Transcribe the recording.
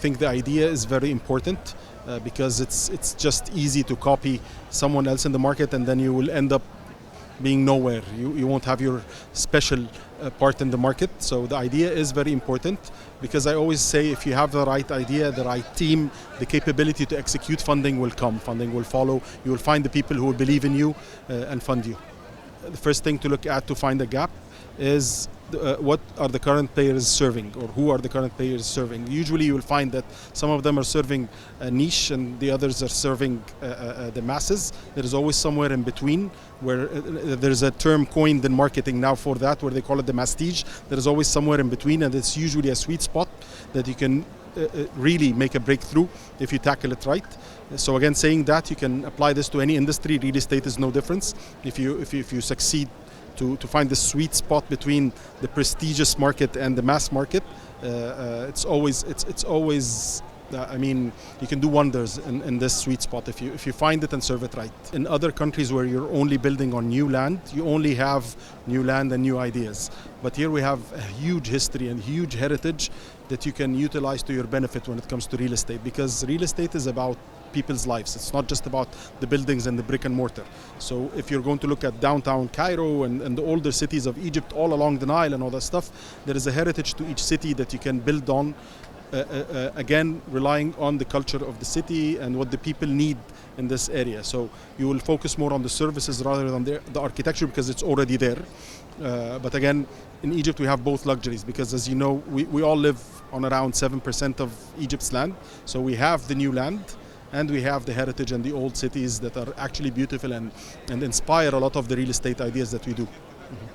think the idea is very important because it's just easy to copy someone else in the market, and then you will end up being nowhere. You won't have your special part in the market. So the idea is very important, because I always say if you have the right idea, the right team, the capability to execute, funding will come, funding will follow. You will find the people who will believe in you and fund you. The first thing to look at to find a gap is what are the current players serving, or who are the current players serving. Usually you will find that some of them are serving a niche and the others are serving the masses. There is always somewhere in between, where there's a term coined in marketing now for that, where they call it the mastige. There is always somewhere in between, and it's usually a sweet spot that you can really make a breakthrough if you tackle it right. So again, saying that, you can apply this to any industry. Real estate is no difference. If you succeed to find the sweet spot between the prestigious market and the mass market, it's always I mean, you can do wonders in this sweet spot if you find it and serve it right. In other countries where you're only building on new land, you only have new land and new ideas. But here we have a huge history and huge heritage that you can utilize to your benefit when it comes to real estate, because real estate is about people's lives. It's not just about the buildings and the brick and mortar. So if you're going to look at downtown Cairo and the older cities of Egypt all along the Nile and all that stuff, there is a heritage to each city that you can build on, again relying on the culture of the city and what the people need in this area. So you will focus more on the services rather than the architecture, because it's already there. But again, in Egypt we have both luxuries, because as you know, we all live on around 7% of Egypt's land. So we have the new land, and we have the heritage and the old cities that are actually beautiful and inspire a lot of the real estate ideas that we do. Mm-hmm.